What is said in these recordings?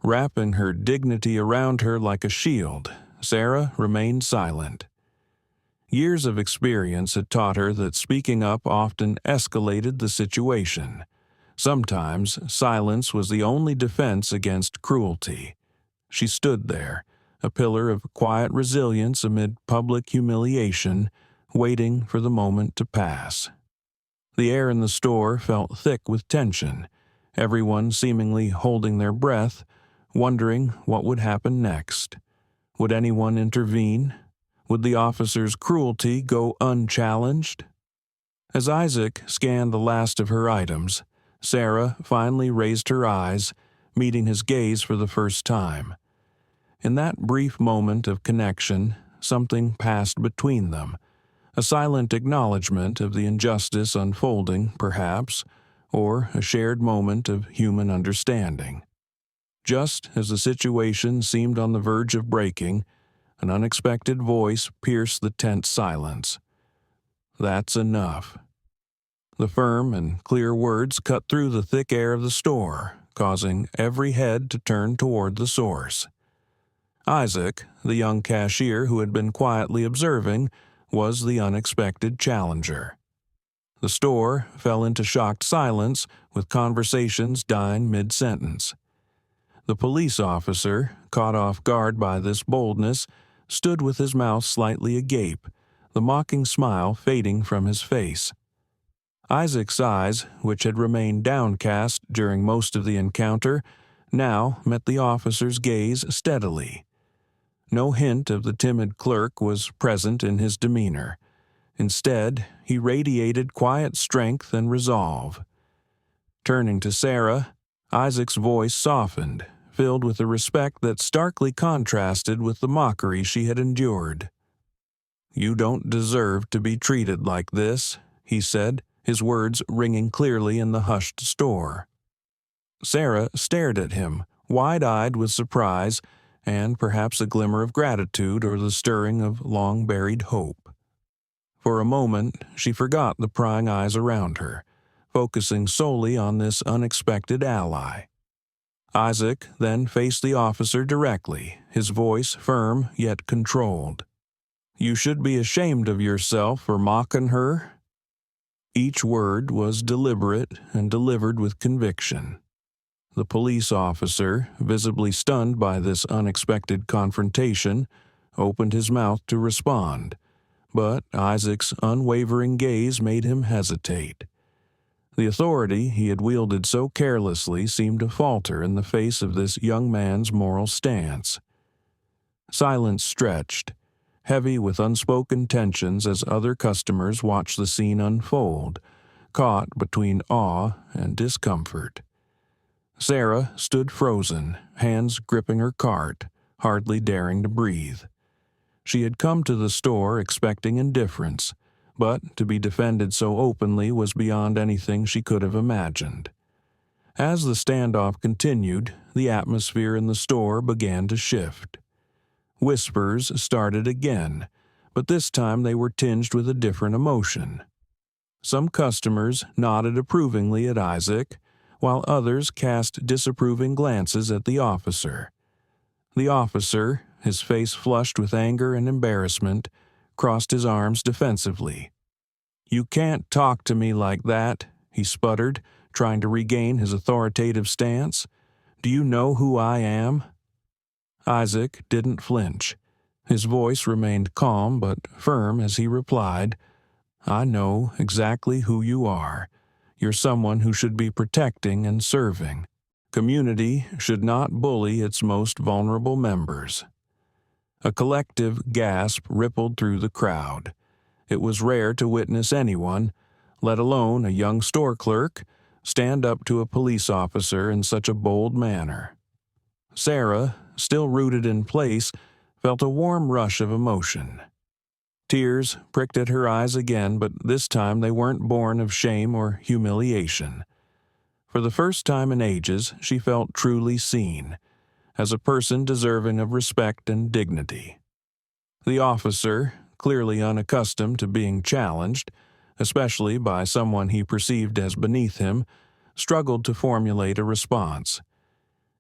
Wrapping her dignity around her like a shield, Sarah remained silent. Years of experience had taught her that speaking up often escalated the situation. Sometimes silence was the only defense against cruelty. She stood there, a pillar of quiet resilience amid public humiliation, waiting for the moment to pass. The air in the store felt thick with tension, everyone seemingly holding their breath, wondering what would happen next. Would anyone intervene? Would the officer's cruelty go unchallenged? As Isaac scanned the last of her items, Sarah finally raised her eyes, meeting his gaze for the first time. In that brief moment of connection, something passed between them, a silent acknowledgement of the injustice unfolding, perhaps, or a shared moment of human understanding. Just as the situation seemed on the verge of breaking, an unexpected voice pierced the tense silence. "That's enough." The firm and clear words cut through the thick air of the store, causing every head to turn toward the source. Isaac, the young cashier who had been quietly observing, was the unexpected challenger. The store fell into shocked silence, with conversations dying mid-sentence. The police officer, caught off guard by this boldness, stood with his mouth slightly agape, the mocking smile fading from his face. Isaac's eyes, which had remained downcast during most of the encounter, now met the officer's gaze steadily. No hint of the timid clerk was present in his demeanor. Instead, he radiated quiet strength and resolve. Turning to Sarah, Isaac's voice softened, filled with a respect that starkly contrasted with the mockery she had endured. "You don't deserve to be treated like this," he said, his words ringing clearly in the hushed store. Sarah stared at him, wide-eyed with surprise and perhaps a glimmer of gratitude or the stirring of long-buried hope. For a moment, she forgot the prying eyes around her, focusing solely on this unexpected ally. Isaac then faced the officer directly, his voice firm yet controlled. "You should be ashamed of yourself for mocking her." Each word was deliberate and delivered with conviction. The police officer, visibly stunned by this unexpected confrontation, opened his mouth to respond, but Isaac's unwavering gaze made him hesitate. The authority he had wielded so carelessly seemed to falter in the face of this young man's moral stance. Silence stretched, heavy with unspoken tensions as other customers watched the scene unfold, caught between awe and discomfort. Sarah stood frozen, hands gripping her cart, hardly daring to breathe. She had come to the store expecting indifference, but to be defended so openly was beyond anything she could have imagined. As the standoff continued, the atmosphere in the store began to shift. Whispers started again, but this time they were tinged with a different emotion. Some customers nodded approvingly at Isaac, while others cast disapproving glances at the officer. The officer, his face flushed with anger and embarrassment, crossed his arms defensively. "You can't talk to me like that," he sputtered, trying to regain his authoritative stance. "Do you know who I am?" Isaac didn't flinch. His voice remained calm but firm as he replied, "I know exactly who you are. You're someone who should be protecting and serving. Community should not bully its most vulnerable members." A collective gasp rippled through the crowd. It was rare to witness anyone, let alone a young store clerk, stand up to a police officer in such a bold manner. Sarah, still rooted in place, felt a warm rush of emotion. Tears pricked at her eyes again, but this time they weren't born of shame or humiliation. For the first time in ages, she felt truly seen, as a person deserving of respect and dignity. The officer, clearly unaccustomed to being challenged, especially by someone he perceived as beneath him, struggled to formulate a response.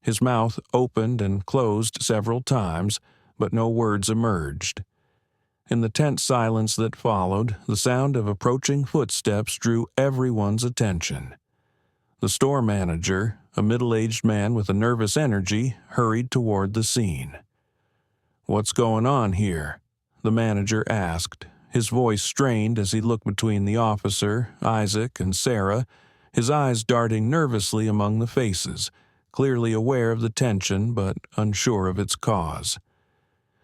His mouth opened and closed several times, but no words emerged. In the tense silence that followed, the sound of approaching footsteps drew everyone's attention. The store manager, a middle-aged man with a nervous energy, hurried toward the scene. "What's going on here?" the manager asked, his voice strained as he looked between the officer, Isaac, and Sarah, his eyes darting nervously among the faces, clearly aware of the tension but unsure of its cause.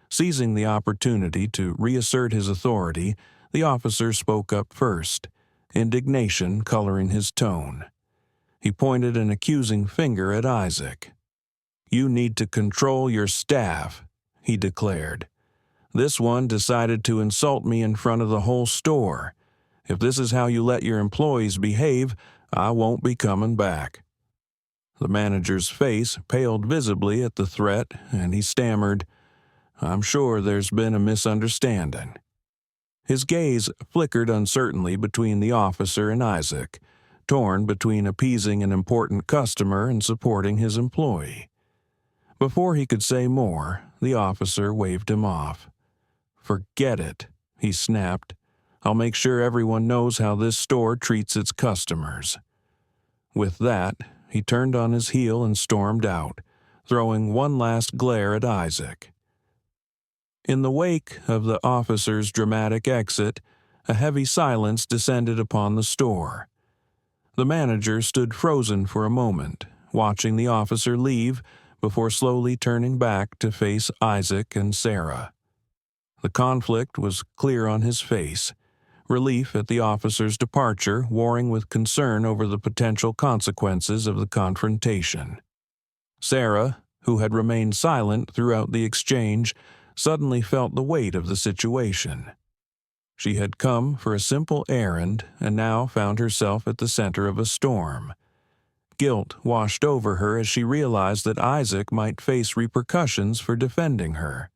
Seizing the opportunity to reassert his authority, the officer spoke up first, indignation coloring his tone. He pointed an accusing finger at Isaac. "You need to control your staff," he declared. "This one decided to insult me in front of the whole store. If this is how you let your employees behave, I won't be coming back." The manager's face paled visibly at the threat, and he stammered, "I'm sure there's been a misunderstanding." His gaze flickered uncertainly between the officer and Isaac, torn between appeasing an important customer and supporting his employee. Before he could say more, the officer waved him off. "Forget it," he snapped. "I'll make sure everyone knows how this store treats its customers." With that, he turned on his heel and stormed out, throwing one last glare at Isaac. In the wake of the officer's dramatic exit, a heavy silence descended upon the store. The manager stood frozen for a moment, watching the officer leave before slowly turning back to face Isaac and Sarah. The conflict was clear on his face, relief at the officer's departure warring with concern over the potential consequences of the confrontation. Sarah, who had remained silent throughout the exchange, suddenly felt the weight of the situation. She had come for a simple errand and now found herself at the center of a storm. Guilt washed over her as she realized that Isaac might face repercussions for defending her.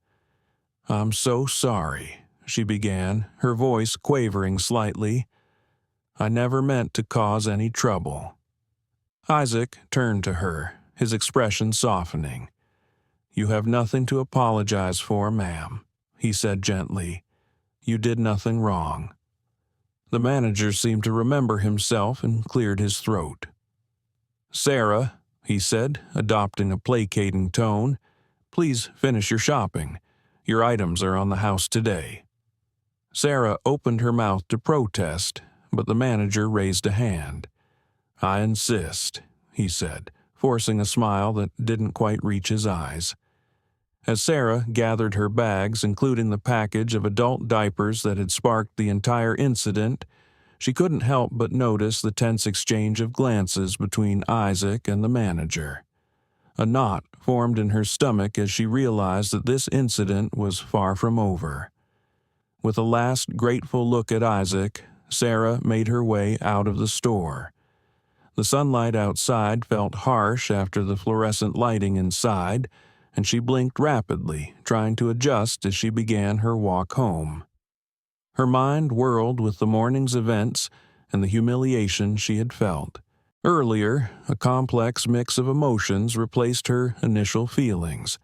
"I'm so sorry," she began, her voice quavering slightly. "I never meant to cause any trouble." Isaac turned to her, his expression softening. "You have nothing to apologize for, ma'am," he said gently. "You did nothing wrong." The manager seemed to remember himself and cleared his throat. "Sarah," he said, adopting a placating tone, "please finish your shopping. Your items are on the house today." Sarah opened her mouth to protest, but the manager raised a hand. "I insist," he said, forcing a smile that didn't quite reach his eyes. As Sarah gathered her bags, including the package of adult diapers that had sparked the entire incident, she couldn't help but notice the tense exchange of glances between Isaac and the manager. A knot formed in her stomach as she realized that this incident was far from over. With a last grateful look at Isaac, Sarah made her way out of the store. The sunlight outside felt harsh after the fluorescent lighting inside, and she blinked rapidly, trying to adjust as she began her walk home. Her mind whirled with the morning's events and the humiliation she had felt. Earlier, a complex mix of emotions replaced her initial feelings: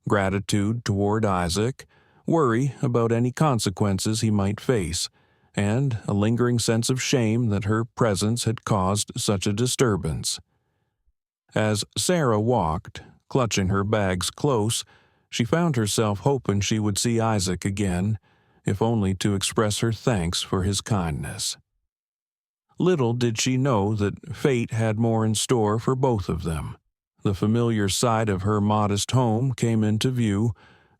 gratitude toward Isaac, worry about any consequences he might face, and a lingering sense of shame that her presence had caused such a disturbance. As Sarah walked, clutching her bags close, she found herself hoping she would see Isaac again, if only to express her thanks for his kindness. Little did she know that fate had more in store for both of them. The familiar side of her modest home came into view,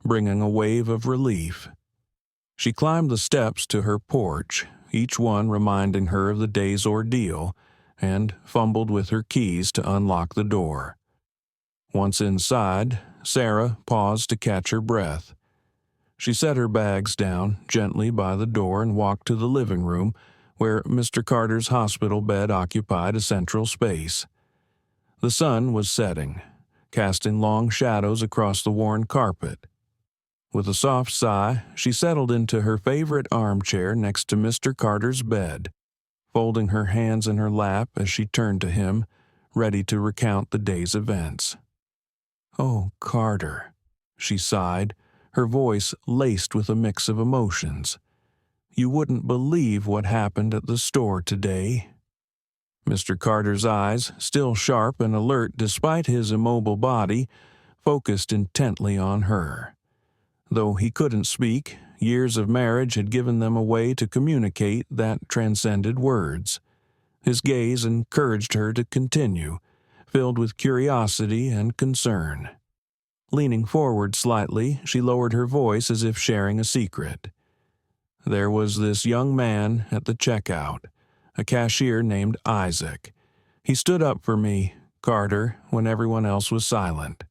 bringing a wave of relief. She climbed the steps to her porch, each one reminding her of the day's ordeal, and fumbled with her keys to unlock the door. Once inside, Sarah paused to catch her breath. She set her bags down gently by the door and walked to the living room, where Mr. Carter's hospital bed occupied a central space. The sun was setting, casting long shadows across the worn carpet. With a soft sigh, she settled into her favorite armchair next to Mr. Carter's bed, folding her hands in her lap as she turned to him, ready to recount the day's events. "Oh, Carter," she sighed, her voice laced with a mix of emotions. "You wouldn't believe what happened at the store today." Mr. Carter's eyes, still sharp and alert despite his immobile body, focused intently on her. Though he couldn't speak, years of marriage had given them a way to communicate that transcended words. His gaze encouraged her to continue, filled with curiosity and concern. Leaning forward slightly, she lowered her voice as if sharing a secret. "There was this young man at the checkout, a cashier named Isaac. He stood up for me, Carter, when everyone else was silent.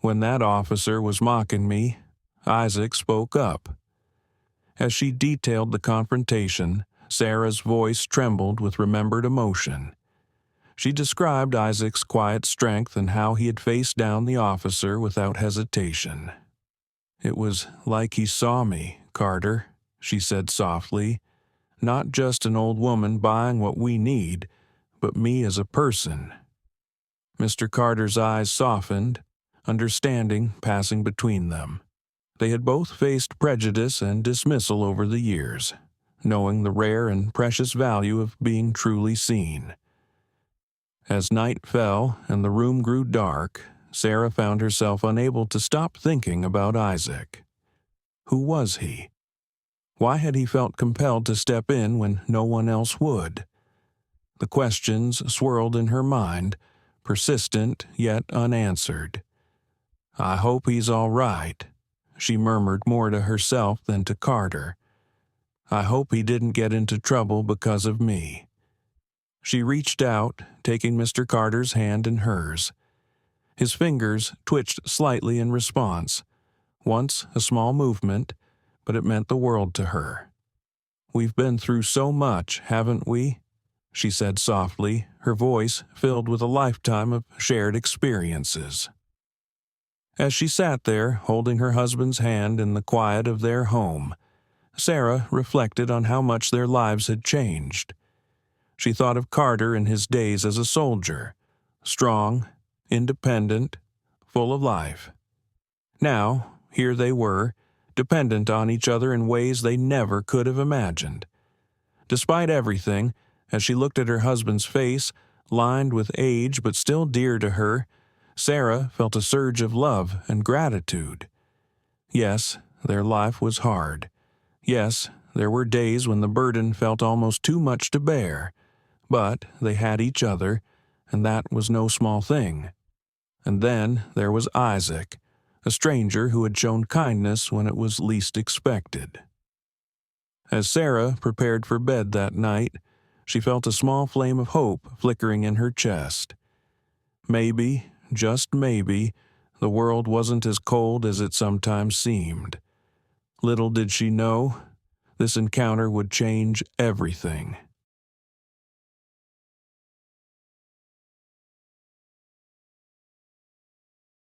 When that officer was mocking me, Isaac spoke up." As she detailed the confrontation, Sarah's voice trembled with remembered emotion. She described Isaac's quiet strength and how he had faced down the officer without hesitation. "It was like he saw me, Carter," she said softly. "Not just an old woman buying what we need, but me as a person." Mr. Carter's eyes softened, understanding passing between them. They had both faced prejudice and dismissal over the years, knowing the rare and precious value of being truly seen. As night fell and the room grew dark, Sarah found herself unable to stop thinking about Isaac. Who was he? Why had he felt compelled to step in when no one else would? The questions swirled in her mind, persistent yet unanswered. "I hope he's all right," she murmured more to herself than to Carter. "I hope he didn't get into trouble because of me." She reached out, taking Mr. Carter's hand in hers. His fingers twitched slightly in response. Once a small movement, but it meant the world to her. "We've been through so much, haven't we?" she said softly, her voice filled with a lifetime of shared experiences. As she sat there, holding her husband's hand in the quiet of their home, Sarah reflected on how much their lives had changed. She thought of Carter in his days as a soldier, strong, independent, full of life. Now, here they were, dependent on each other in ways they never could have imagined. Despite everything, as she looked at her husband's face, lined with age but still dear to her, Sarah felt a surge of love and gratitude. Yes, their life was hard. Yes, there were days when the burden felt almost too much to bear. But they had each other, and that was no small thing. And then there was Isaac, a stranger who had shown kindness when it was least expected. As Sarah prepared for bed that night, she felt a small flame of hope flickering in her chest. Maybe, just maybe, the world wasn't as cold as it sometimes seemed. Little did she know, this encounter would change everything.